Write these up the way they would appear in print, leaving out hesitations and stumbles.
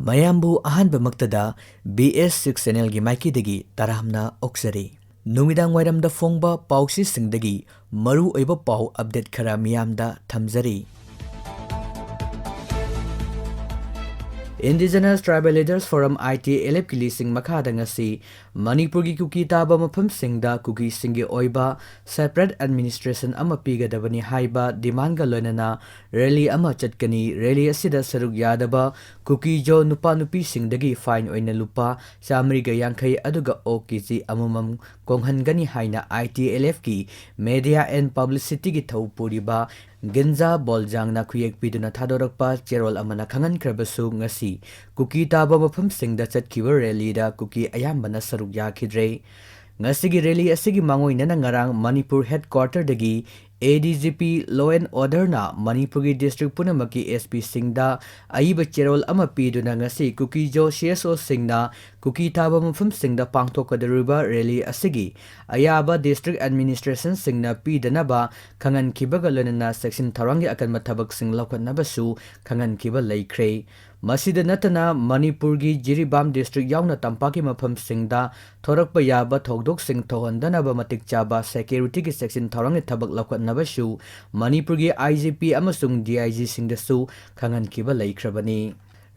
ꯃꯌꯥꯝꯕꯨ ꯑꯍꯥꯟꯕꯃꯛꯇꯗ BS6 ꯆꯦꯅꯦꯜꯒꯤ ꯃꯥꯏꯀꯩꯗꯒꯤ ꯇꯔꯥꯝꯅ ꯑꯣꯛꯆꯔꯤ꯫ ꯅꯨꯃꯤꯗꯥꯡ ꯋꯥꯏꯔꯝꯗ ꯐꯣꯡꯕ ꯄꯥꯎꯆꯦꯁꯤꯡꯗꯒꯤ ꯃꯔꯨꯑꯣꯏꯕ ꯄꯥꯎ ꯑꯞꯗꯦꯠ ꯈꯔ ꯃꯤꯌꯥꯝꯗ ꯊꯝꯖꯔꯤ꯫ Indigenous Tribal Leaders Forum ITLF ki lising makhada ngasi Manipurgi kuki taba mafamsingda kuki singi oiba separate administration ama pigadabani haiba demand ga loinana rally ama chatkani rally asida saruk yadaba kuki jo nupa nupi singdagi fine oina lupa chamri ga yankhai aduga okiji amumam konghangani haina ITLF ki media and publicity gi thawpuriba Ginza Boljang na kuyek piduna thadorokpa cherol amana khangan krabasu ngasi kuki taba mafam singda chatkiwa rally da kuki ayamba na saruk yakhidre ngasigi rally asigi mangoina na ngarang Manipur headquarter dagi ADGP Law and Order na Manipuri district punamaki SP singda aiba cherol ama piduna ngasi kuki jo CSO singna kuki taba mafam singda pangthokadaruba rally asigi ayaba district administration singna pidanaba khangan kibaga lonana section tharangi akan mathabak sing laukanabasu khangan kiba laikre masida natana Manipurgi Jiribam district yauna tampaki mafam singda thorakpa yaba thodok sing thohandanaba matik chaba security ki section tharangi thabak laukanabasu Manipurgi IGP amasung DIG singdasu khangan kiba laikrabani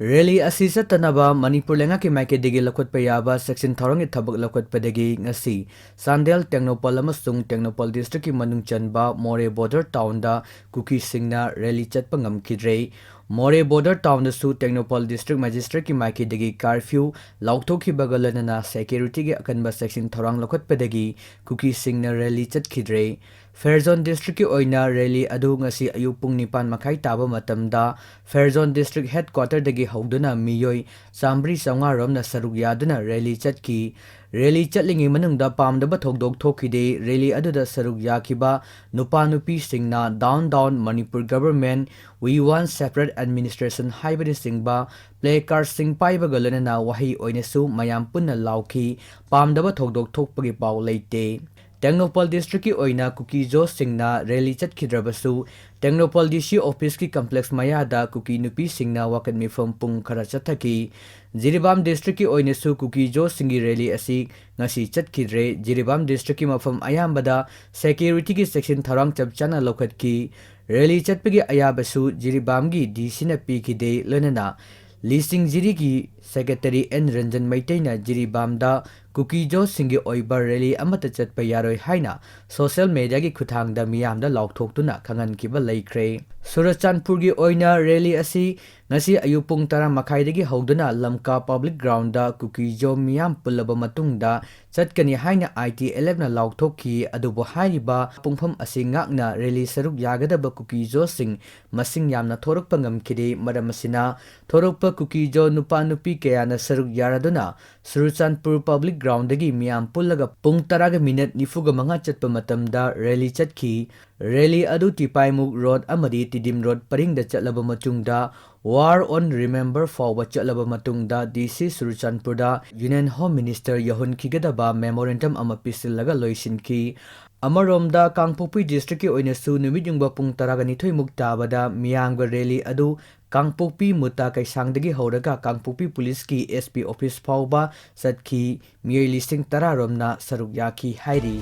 Rally asisa tanaba Manipur lenga ki maike degi lakot payaba section tharangi thabak lakot padegi ngasi Sandel Technopol amasung Technopol district ki manung chanba More border town da kuki singna rally chatpa ngamkidre More border town da su Technopol district magistrate ki maike degi curfew laukthokhi bagalanana security ki akanba section tharang lakot padegi kuki singna rally chatkidre Fairzone district ki oina rally adu ngasi ayuk pung 9 makhai taba matamda Fairzone district headquarter dagi hauduna miyoi Sambri Saunga romna saruk yaduna rally chatki rally chatlingi manungda pamdaba thokdok thokhide rally aduda saruk yakhiba nupa nupi singna down Manipur government we want separate administration haibani singba play card sing paiba galana wahi oinesu mayam punna lauki pamdaba thokdok thokpagi paw leite Technopol district ki oina kuki jo singna rally chatkidrabasu Technopol DC office ki complex mayada kuki nupi singna wakat mifam pung khara chathaki Jiribam district ki oina su kuki jo singi rally asi ngasi chatkidre Jiribam district ki mafam ayambada security ki section tharang chapchana lokhat ki rally chatpagi ayabasu Jiribam gi DC na pikide lenana Listing Jiri ki Secretary N Ranjan Maitaina Jiribam da kuki jo singi oiba rally amata chatpa yaroi haina social media gi khuthang da miyam da laukthok khangan kiba laikre Surachandpur gi oina rally asi ngasi ayupung tara makhai dagi hauduna lamka public ground da kuki jo miyam pulaba matungda chatkani haina ITLF na laukthokki adubo haiba pungpham asi ngakna rally saruk yagadaba kuki jo sing masing yamna thorokpa ngamkide maramasina thorokpa kuki jo nupa nupi kayana saruk yaraduna Surachandpur public ground dagi miyam pullaga pung taraga minute nifuga manga chatpa matamda rally chatki rally adu Tipaimuk road amadi Tidim road paringda chatlaba matungda war on remember forward chatlaba matungda DC Surachandpur da Union Home Minister Yahun Kigadaba memorandum ama pisillaga loisinki Amaromda Kangpokpi district ki oinasu numit yungba pung taraga nithoi muk tabada miyamga rally adu Kangpokpi muta kaisangdagi horaga Kangpokpi police ki SP office fauba satki miyoi listing tararomna saruk yaki hairi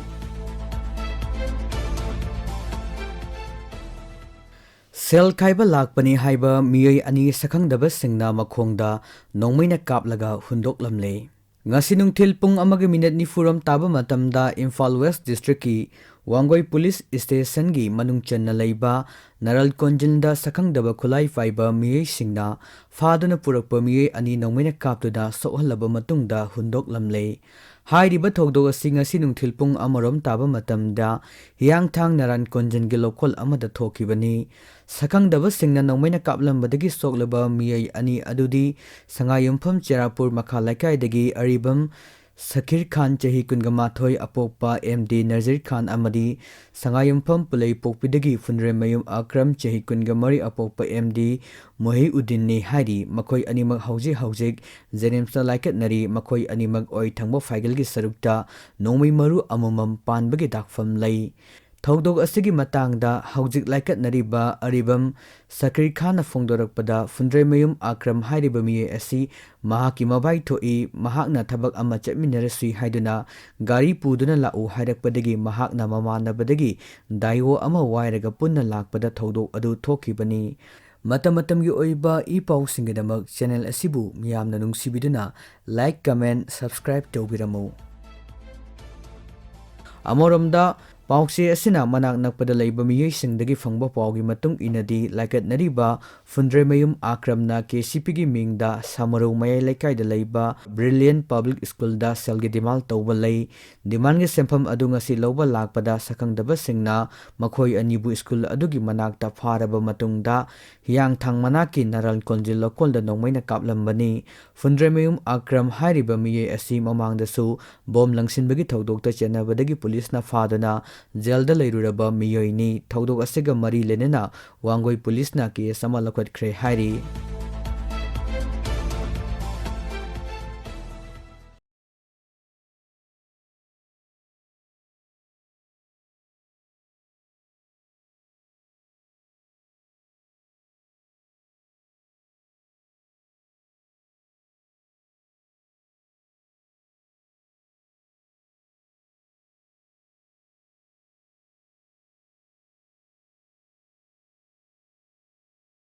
Sel khaiba lakpani haiba miyoi ani sakhangdaba singna makhongda nongmaina kaplaga hundok lamle ngasi nungthil pung amagi minute ni furam taba matamda Imphal West district ki Wangoi police station gi manung chenna leiba Naral Konjinda sakhangdaba khulai faiba miyei singna faduna purakpa miyei ani nongmaina kaptuda sohalaba matungda hundok lamle Hairiba thokdog asi ngasi nungthil pung amarom taba matamda hiyangthang Naran Konjin gi lokol amada thokibani sakhangdaba singna nongmaina kaplambadagi soklaba miyei ani adudi sangayumpham Cherapur makha laikai dagi aribam Sakir Khan chahi kungamathoi apokpa MD Nazir Khan amadi sangayumpham pulai pokpidagi funre mayum Akram chahi kungamari apokpa MD Mohiuddin ni hairi makhoi animak hauzik Jenimsa laikat nari makhoi animak oi thangbo faigal gi sarukta nongmai maru amumam panbagi dakfam lai ꯊꯧꯗꯣꯛ ꯑꯁꯤꯒꯤ ꯃꯇꯥꯡꯗ ꯍꯧꯖꯤꯛ ꯂꯥꯏꯀꯠꯅꯔꯤꯕ ꯑꯔꯤꯕꯝ ꯁꯀꯤꯔ ꯈꯥꯟꯅ ꯐꯣꯡꯗꯣꯔꯛꯄꯗ ꯐꯨꯟꯗ꯭ꯔꯩꯃꯌꯨꯝ ꯑꯀ꯭ꯔꯝ ꯍꯥꯏꯔꯤꯕ ꯃꯤꯑꯣꯏ ꯑꯁꯤ ꯃꯍꯥꯛꯀꯤ ꯃꯕꯥꯏ ꯊꯣꯛꯏ, ꯃꯍꯥꯛꯅ ꯊꯕꯛ ꯑꯃ ꯆꯠꯃꯤꯟꯅꯔꯁꯤ ꯍꯥꯏꯗꯨꯅ ꯒꯥꯔꯤ ꯄꯨꯗꯨꯅ ꯂꯥꯛꯎ ꯍꯥꯏꯔꯛꯄꯗꯒꯤ ꯃꯍꯥꯛꯅ ꯃꯃꯥꯟꯅꯕꯗꯒꯤ ꯗꯥꯏꯑꯣ ꯑꯃ ꯋꯥꯏꯔꯒ ꯄꯨꯟꯅ ꯂꯥꯛꯄꯗ ꯊꯧꯗꯣꯛ ꯑꯗꯨ ꯊꯣꯛꯈꯤꯕꯅꯤ꯫ ꯃꯇꯝꯒꯤ ꯑꯣꯏꯕ ꯏ ꯄꯥꯎꯁꯤꯡꯒꯤꯗꯃꯛ ꯆꯦꯅꯦꯜ ꯑꯁꯤꯕꯨ ꯃꯤꯌꯥꯝꯅ ꯅꯨꯡꯁꯤꯕꯤꯗꯨꯅ ꯂꯥꯏꯛ, ꯀꯃꯦꯟꯠ, ꯁꯕꯁꯀ꯭ꯔꯥꯏꯕ ꯇꯧꯕꯤꯔꯝꯃꯨ꯫ ꯑꯃꯔꯣꯝꯗ ꯄꯥꯎꯆꯦ ꯑꯁꯤꯅ ꯃꯅꯥꯛ ꯅꯛꯄꯗ ꯂꯩꯕ ꯃꯤꯑꯣꯏꯁꯤꯡꯗꯒꯤ ꯐꯪꯕ ꯄꯥꯎꯒꯤ ꯃꯇꯨꯡ ꯏꯟꯅꯗꯤ ꯂꯥꯏꯀꯠꯅꯔꯤꯕ ꯐꯨꯟꯗ꯭ꯔꯩꯃꯌꯨꯝ ꯑꯀ꯭ꯔꯝꯅ ꯀꯦꯁꯤꯄꯤꯒꯤ ꯃꯤꯡꯗ ꯁꯃꯔꯧ ꯃꯌꯥꯏ ꯂꯩꯀꯥꯏꯗ ꯂꯩꯕ ꯕ꯭ꯔꯤꯂꯤꯌꯟ ꯄꯕ꯭ꯂꯤꯛ ꯁ꯭ꯀꯨꯜꯗ ꯁꯦꯜꯒꯤ ꯗꯤꯃꯥꯟ ꯇꯧꯕ ꯂꯩ꯫ ꯗꯤꯃꯥꯟꯒꯤ ꯁꯦꯟꯐꯝ ꯑꯗꯨ ꯉꯁꯤ ꯂꯧꯕ ꯂꯥꯛꯄꯗ ꯁꯛꯈꯪꯗꯕꯁꯤꯡꯅ ꯃꯈꯣꯏ ꯑꯅꯤꯕꯨ ꯁ꯭ꯀꯨꯜ ꯑꯗꯨꯒꯤ ꯃꯅꯥꯛꯇ ꯐꯥꯔꯕ ꯃꯇꯨꯡꯗ ꯍꯤꯌꯥꯡꯊꯥꯡ ꯃꯅꯥꯛꯀꯤ ꯅꯔꯥꯜ ꯀꯣꯟꯖꯤꯜ ꯂꯧꯀꯣꯜꯗ ꯅꯣꯡꯃꯩꯅ ꯀꯥꯞꯂꯝꯕꯅꯤ꯫ ꯐꯨꯟꯗ꯭ꯔꯩꯃꯌꯨꯝ ꯑꯀ꯭ꯔꯝ ꯍꯥꯏꯔꯤꯕ ꯃꯤꯑꯣꯏ ꯑꯁꯤ ꯃꯃꯥꯡꯗꯁꯨ ꯕꯣꯝ ꯂꯪꯁꯤꯟꯕꯒꯤ ꯊꯧꯗꯣꯛꯇ ꯆꯦꯟꯅꯕꯗꯒꯤ ꯄꯨꯂꯤꯁꯅ ꯐꯥꯗꯨꯅ ꯖꯦꯜꯗ ꯂꯩꯔꯨꯔꯕ ꯃꯤꯑꯣꯏꯅꯤ꯫ ꯊꯧꯗꯣꯛ ꯑꯁꯤꯒ ꯃꯔꯤ ꯂꯩꯅꯅ ꯋꯥꯡꯒꯣꯏ ꯄꯨꯂꯤꯁꯅ ꯀꯦꯁ ꯑꯃ ꯂꯧꯈꯠꯈ꯭ꯔꯦ ꯍꯥꯏꯔꯤ꯫